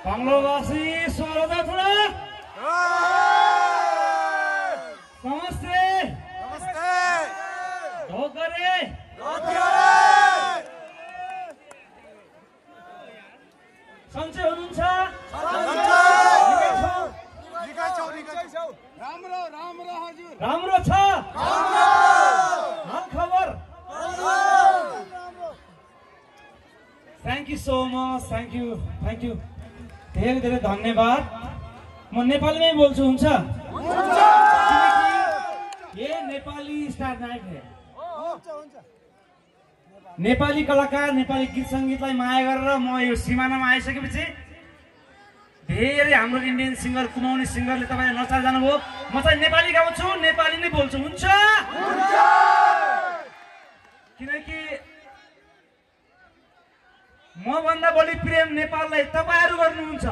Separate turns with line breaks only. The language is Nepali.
बंगलोवासी स्वागत थोड़ा नमस्ते
नमस्ते
ढोकरे सन्चै हुनुहुन्छ राम्रो छ हाल खबर thank you so much thank you धेरै धेरै धन्यवाद म नेपालीमै बोल्छु हुन्छ ये नेपाली स्टार नाइट है नेपाली कलाकार नेपाली गीत संगीतलाई माया गरेर म यो सिमानामा आइसकेपछि धेरै हाम्रो इन्डियन सिंगर कुमाउने सिंगरले तपाईले नचार जानुभयो म चाहिँ नेपाली गाउँछु नेपाली नै बोल्छु हुन्छ किनकि म भन्दा बढी प्रेम नेपाललाई तपाईहरु गर्नुहुन्छ